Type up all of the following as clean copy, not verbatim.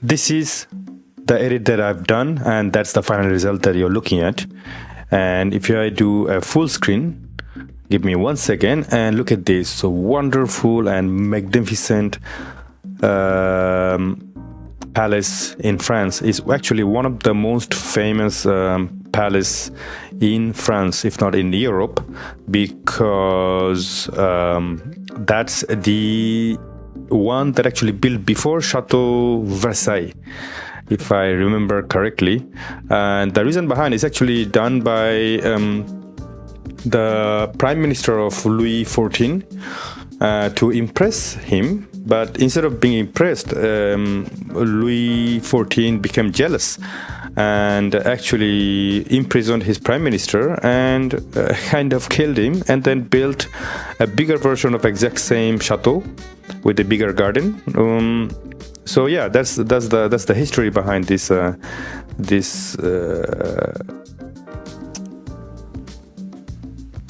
this is the edit that I've done, and that's the final result that you're looking at. And if I do a full screen, give me 1 second, and look at this. So wonderful and magnificent palace in France. Is actually one of the most famous palace in France, if not in Europe, because that's the one that actually built before Château Versailles, if I remember correctly. And the reason behind is actually done by the Prime Minister of Louis XIV to impress him. But instead of being impressed, Louis XIV became jealous and actually imprisoned his prime minister and kind of killed him, and then built a bigger version of exact same chateau with a bigger garden. So yeah, that's the history behind this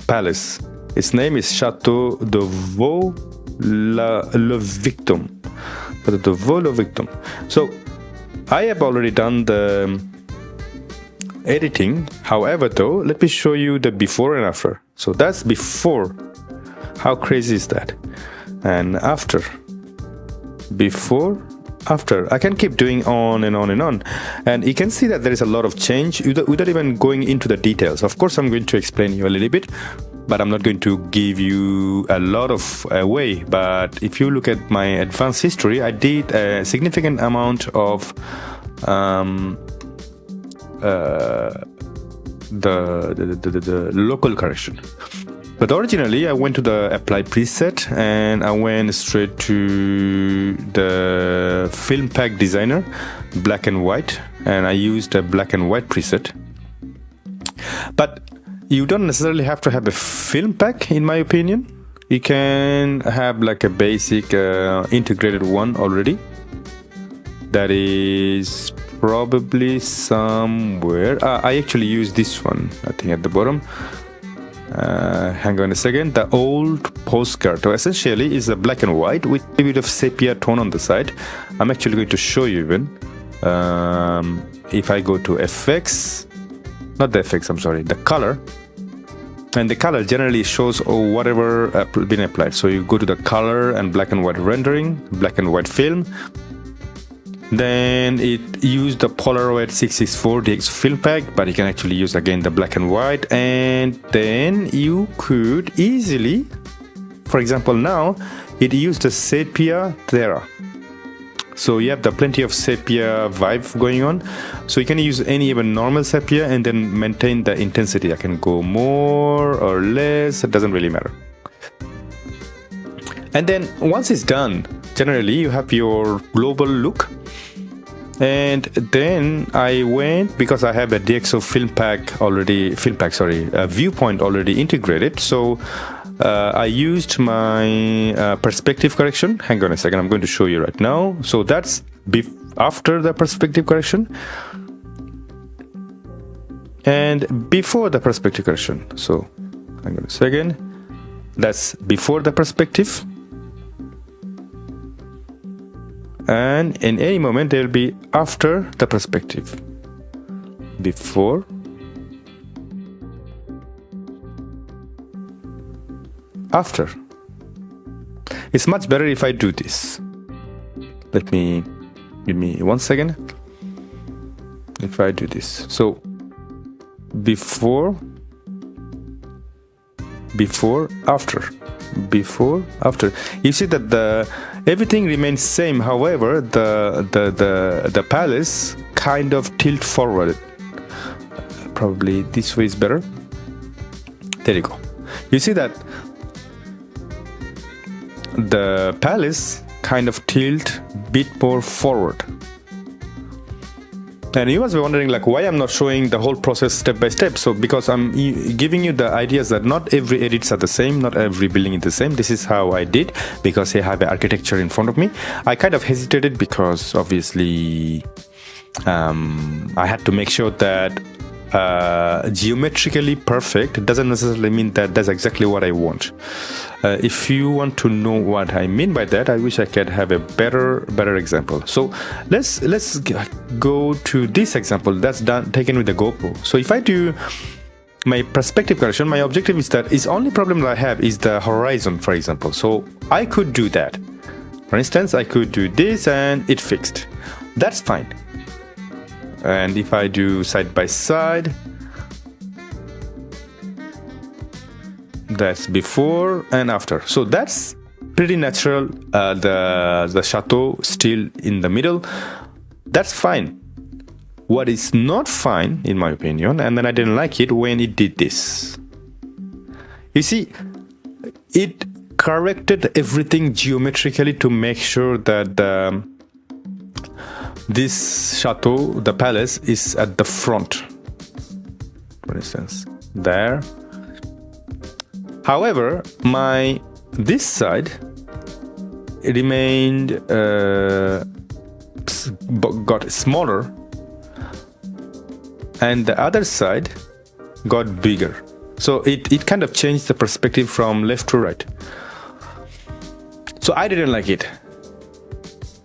palace. Its name is Château de Vaux le Vicomte. The Vaux le Vicomte. So I have already done the editing. However, though, let me show you the before and after. So that's before. How crazy is that? And after. Before, after. I can keep doing on and on and on. And you can see that there is a lot of change without even going into the details. Of course, I'm going to explain you a little bit, but I'm not going to give you a lot of way. But if you look at my advanced history, I did a significant amount of the local correction. But originally I went to the apply preset and I went straight to the FILMPACK designer, black and white, and I used a black and white preset. But you don't necessarily have to have a FILMPACK, in my opinion. You can have like a basic integrated one already. That is probably somewhere. I actually use this one, I think at the bottom. Hang on a second. The old postcard. So essentially is a black and white with a bit of sepia tone on the side. I'm actually going to show you even. If I go to FX, not the FX, I'm sorry, the color. And the color generally shows whatever been applied. So you go to the color and black and white rendering, black and white film. Then it used the Polaroid 664 DXO film pack, but you can actually use again the black and white. And then you could easily, for example, now it used the sepia Terra. So you have the plenty of sepia vibe going on. So you can use any even normal sepia and then maintain the intensity. I can go more or less, it doesn't really matter. And then once it's done, generally you have your global look. And then I went, because I have a DXO viewpoint already integrated. So I used my perspective correction. Hang on a second, I'm going to show you right now. So that's after the perspective correction and before the perspective correction. So hang on a second, that's before the perspective. And in any moment there will be after the perspective. Before, after. It's much better if I do this. Give me 1 second. If I do this, so before, after, before, after. You see that everything remains same. However, the palace kind of tilt forward. Probably this way is better. There you go. You see that the palace kind of tilt bit more forward. And you must be wondering like why I'm not showing the whole process step by step. So because I'm giving you the ideas that not every edits are the same, not every building is the same. This is how I did, because I have an architecture in front of me. I kind of hesitated because obviously I had to make sure that geometrically perfect doesn't necessarily mean that that's exactly what I want. If you want to know what I mean by that, I wish I could have a better example. So let's go to this example that's taken with the GoPro. So if I do my perspective correction, my objective is that is only problem that I have is the horizon, for example. So I could do that. For instance, I could do this and it fixed. That's fine. And if I do side by side, that's before and after. So that's pretty natural. The Château still in the middle. That's fine. What is not fine, in my opinion, and then I didn't like it when it did this. You see, it corrected everything geometrically to make sure that this Château, the palace, is at the front. For instance, there. However, this side remained got smaller, and the other side got bigger. So it kind of changed the perspective from left to right. So I didn't like it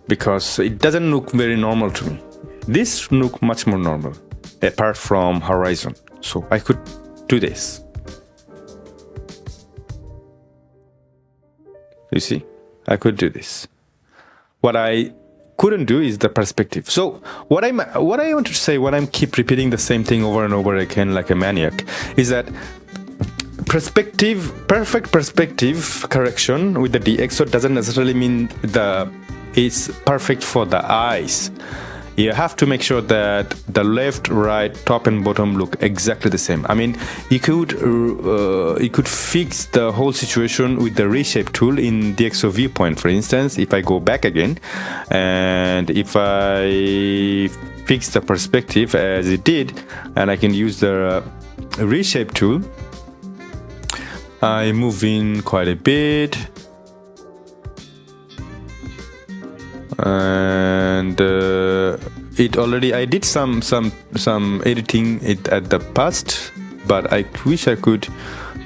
because it doesn't look very normal to me. This look much more normal apart from horizon. So I could do this. You see, I could do this. What I couldn't do is the perspective. So what I want to say, when I keep repeating the same thing over and over again like a maniac, is that perfect perspective correction with the DXO doesn't necessarily mean it's perfect for the eyes. You have to make sure that the left, right, top and bottom look exactly the same. I mean, you could fix the whole situation with the reshape tool in DXO viewpoint. For instance, if I go back again and if I fix the perspective as it did, and I can use the reshape tool, I move in quite a bit. And I did some editing it at the past, but I wish I could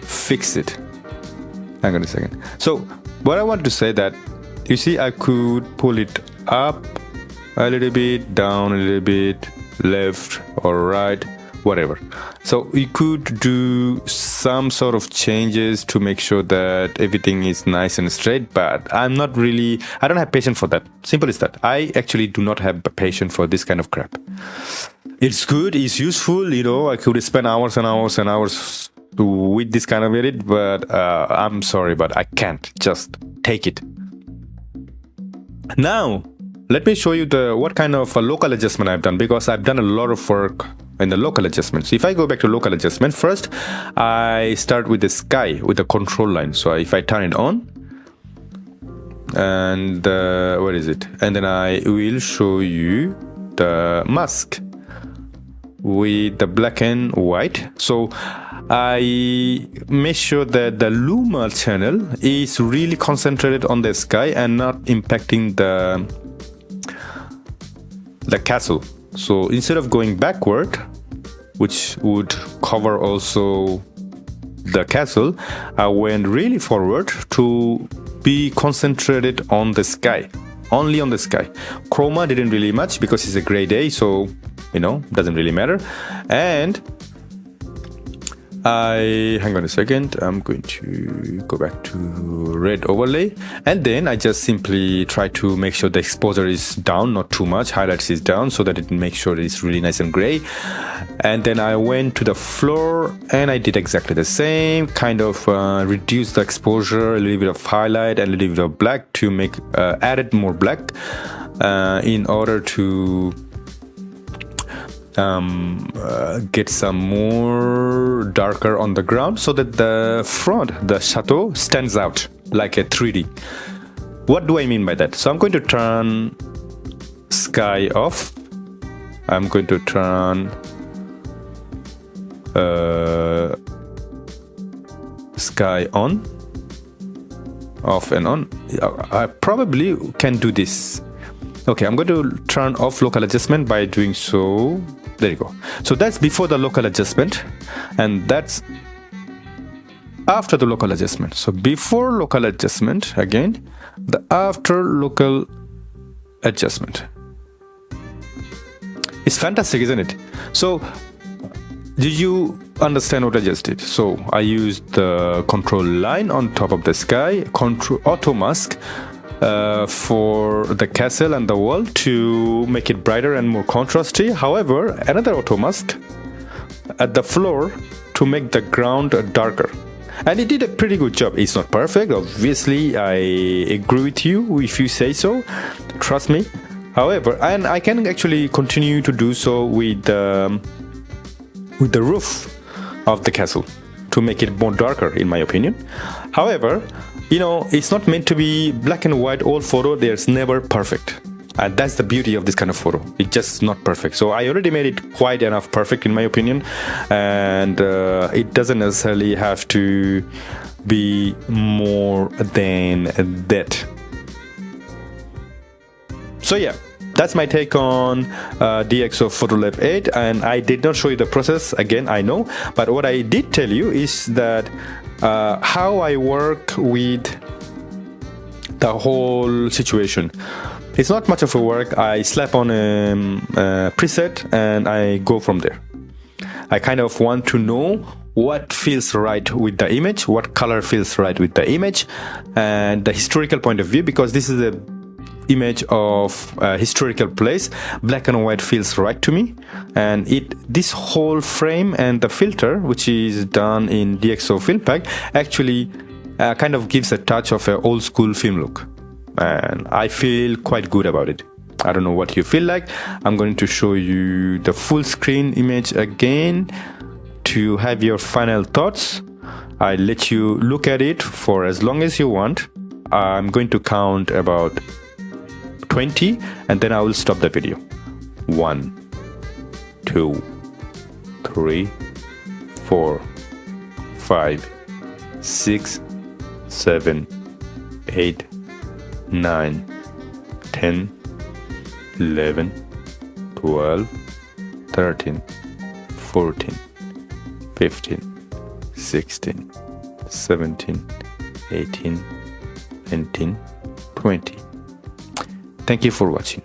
fix it. Hang on a second. So what I want to say that, you see, I could pull it up a little bit, down a little bit, left or right, whatever. So you could do some sort of changes to make sure that everything is nice and straight, but I don't have patience for that. Simple as that. I actually do not have patience for this kind of crap. It's good, it's useful, I could spend hours and hours and hours with this kind of edit, but I'm sorry, but I can't just take it. Now, let me show you what kind of local adjustment I've done, because I've done a lot of work in the local adjustment. So if I go back to local adjustment, first I start with the sky with the control line. So if I turn it on, and where is it? And then I will show you the mask with the black and white. So I make sure that the Luma channel is really concentrated on the sky and not impacting the castle. So instead of going backward, which would cover also the castle, I went really forward to be concentrated on the sky, only on the sky. Chroma didn't really much because it's a gray day, so doesn't really matter. And hang on a second, I'm going to go back to red overlay, and then I just simply try to make sure the exposure is down, not too much, highlights is down, so that it makes sure it's really nice and gray. And then I went to the floor and I did exactly the same, kind of reduce the exposure, a little bit of highlight and a little bit of black to make added more black in order to get some more darker on the ground, so that the front, the Château, stands out like a 3D. What do I mean by that? So I'm going to turn sky off. I'm going to turn sky on, off and on. I probably can do this. Okay, I'm going to turn off local adjustment by doing so. There you go. So that's before the local adjustment, and that's after the local adjustment. So before local adjustment, again, the after local adjustment. It's fantastic, isn't it? So did you understand what I just did? So I used the control line on top of the sky, control auto mask for the castle and the wall to make it brighter and more contrasty. However, another auto mask at the floor to make the ground darker. And it did a pretty good job. It's not perfect, obviously. I agree with you if you say so. Trust me. However, and I can actually continue to do so with the roof of the castle to make it more darker, in my opinion. However, you know, it's not meant to be black and white. All photo, there's never perfect. And that's the beauty of this kind of photo. It's just not perfect. So I already made it quite enough perfect, in my opinion. And it doesn't necessarily have to be more than that. So yeah, that's my take on DXO PHOTOLAB 8, and I did not show you the process again, I know, but what I did tell you is that how I work with the whole situation. It's not much of a work. I slap on a preset and I go from there. I kind of want to know what feels right with the image, what color feels right with the image, and the historical point of view, because this is a image of a historical place. Black and white feels right to me, and this whole frame and the filter, which is done in DXO FILMPACK, actually kind of gives a touch of an old school film look, and I feel quite good about it. I don't know what you feel like. I'm going to show you the full screen image again to have your final thoughts. I'll let you look at it for as long as you want. I'm going to count about 20 and then I will stop the video. 1, 2, 3, 4, 5, 6, 7, 8, 9, 10, 11, 12, 13, 14, 15, 16, 17, 18, 19, 20. Thank you for watching.